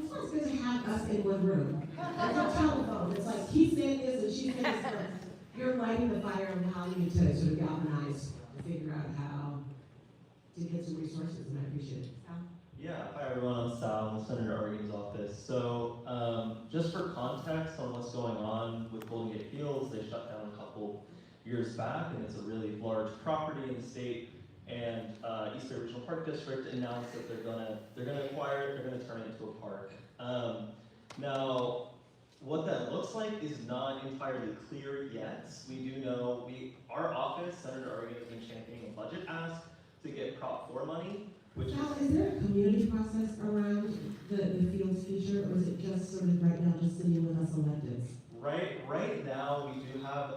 It's always good to have us in one room. It's a telephone. It's like he's saying this and she's saying this. You're lighting the fire on how we need to sort of galvanize and figure out how to get some resources, and I appreciate it. Yeah, hi everyone, I'm Sal, I'm with Senator Argan's office. So, just for context on what's going on with Golden Gate Fields, they shut down a couple years back, and it's a really large property in the state. And East Bay Regional Park District announced that they're gonna acquire it, they're gonna turn it into a park. Now, what that looks like is not entirely clear yet. We do know, our office, Senator Argan, has been championing a budget ask to get Prop 4 money, which Sal, is there a community process around the Fields feature, or is it just sort of right now just sitting with us electeds? right now we do have,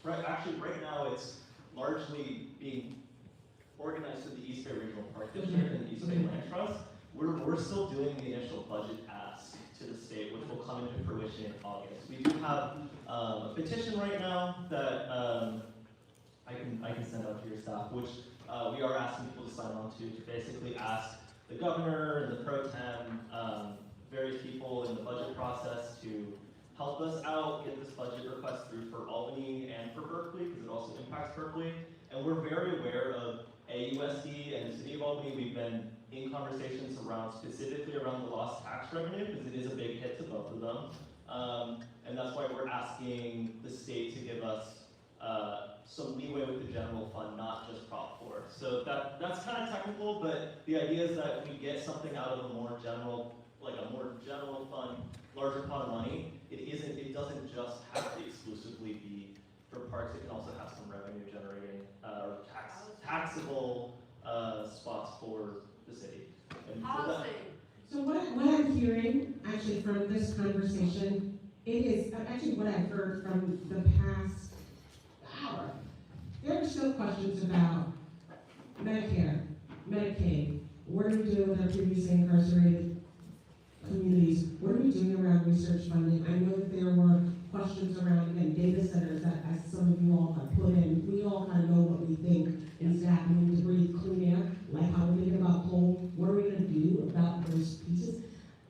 right now it's largely being organized through the East Bay Regional Park District and the East Bay Land Trust. We're still doing the initial budget ask to the state, which will come into fruition in August. We do have a petition right now that I can send out to your staff, which we are asking people to sign on to basically ask the governor and the pro tem, various people in the budget process to help us out, get this budget request through for Albany and for Berkeley, because it also impacts Berkeley. And we're very aware of AUSD and the city of Albany. We've been in conversations specifically around the lost tax revenue, because it is a big hit to both of them. And that's why we're asking the state to give us some leeway with the general fund, not just Prop 4. So that's kind of technical, but the idea is that we get something out of a more general fund, larger pot of money. It doesn't just have to exclusively be for parks. It can also have some revenue generating or taxable spots for the city. And So what I'm hearing, actually, from this conversation, it is actually what I've heard from the past hour. There are still questions about Medicare, Medicaid. What are we doing with our previously incarcerated communities? What are we doing around research funding? I know that there were questions around, again, data centers that, as some of you all have put in. We all kind of know what we think needs to happen. We need to breathe clean air, like how we think about coal. What are we going to do about those pieces?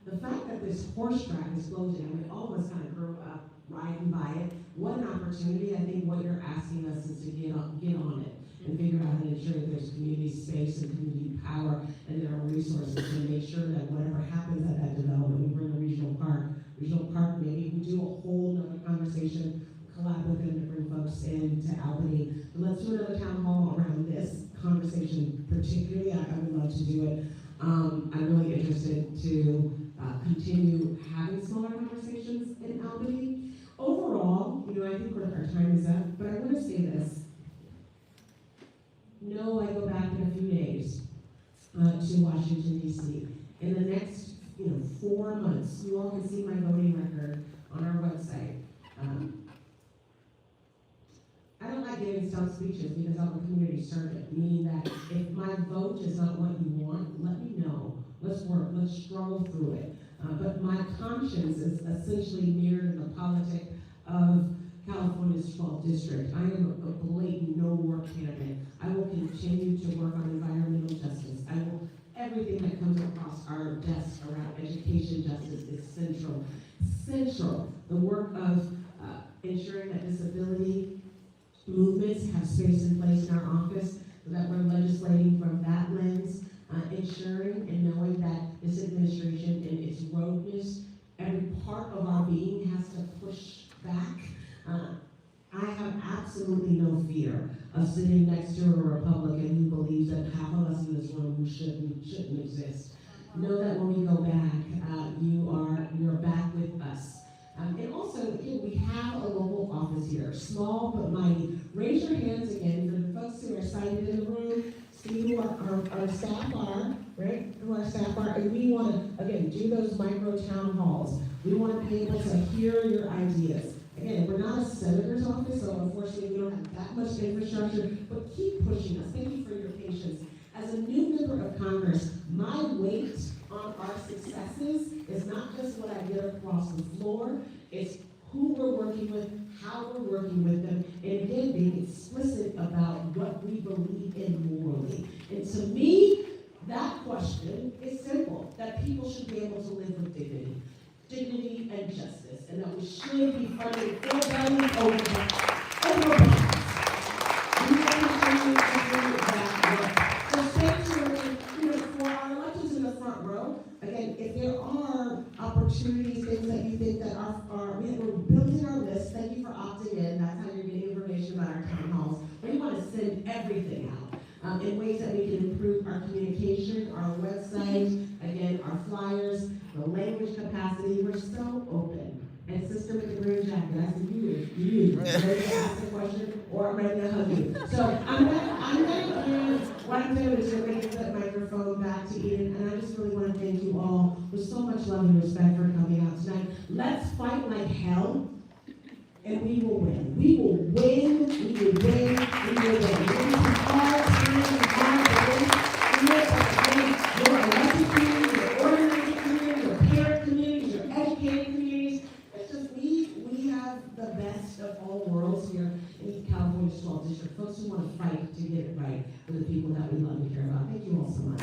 The fact that this horse track is closing, I mean, all of us kind of grew up riding by it. What an opportunity. I think what you're asking us is to get on it and figure out how to ensure that there's community space and community power and there are resources to make sure that whatever happens at that development, we bring a regional park, maybe we do a whole nother conversation, collab with them to bring folks into Albany. But let's do another town hall around this conversation particularly. I would love to do it. I'm really interested to continue having smaller conversations in Albany. Overall, I think our time is up, but I want to say this. No, I go back in a few days to Washington, D.C. In the next, 4 months, you all can see my voting record on our website. I don't like giving stump speeches because I'm a community servant, meaning that if my vote is not what you want, let me know. Let's work, let's struggle through it. But my conscience is essentially mirrored in the politics of California's 12th district. I am a blatant no-work candidate. I will continue to work on environmental justice. Everything that comes across our desks around education justice is central. Central. The work of ensuring that disability movements have space and place in our office, so that we're legislating from that lens, ensuring and knowing that this administration in its roadness, every part of our being has to push back. I have absolutely no fear of sitting next to a Republican who believes that half of us in this room who shouldn't exist. Know that when we go back, you're back with us. And also, we have a local office here, small but mighty. Raise your hands again for the folks who are sighted in the room. See who our staff are, right? Who our staff are. And we want to, again, do those micro town halls. We want to be able to hear your ideas. Again, we're not a senator's office, so unfortunately we don't have that much infrastructure, but keep pushing us. Thank you for your patience. As a new member of Congress, my weight on our successes is not just what I get across the floor, it's who we're working with, how we're working with them, and again, being explicit about what we believe in morally. And to me, that question is simple, that people should be able to live with dignity and justice, and that we should be funding for them over bonds. We want to continue to do that work. So stay tuned, for our elections in the front row. Again, if there are opportunities, things that you think that we're building our list, thank you for opting in. That's how you're getting information about our town halls. We want to send everything out in ways that we can improve our communication, our website, again, our flyers, the language capacity. We're so open. And sister with the green jacket, I said, you, ready to ask a question or ready to hug you. So I'm gonna give, what I'm doing is we're gonna give that microphone back to Eden, and I just really want to thank you all with so much love and respect for coming out tonight. Let's fight like hell, and we will win. We will win, we will win, we will win. We will hard time and hard days. You're elected community, you're organizing community, your parent communities, your educated communities. It's just we have the best of all worlds here in California's 12th district. Folks who want to fight to get it right for the people that we love and care about. Thank you all so much.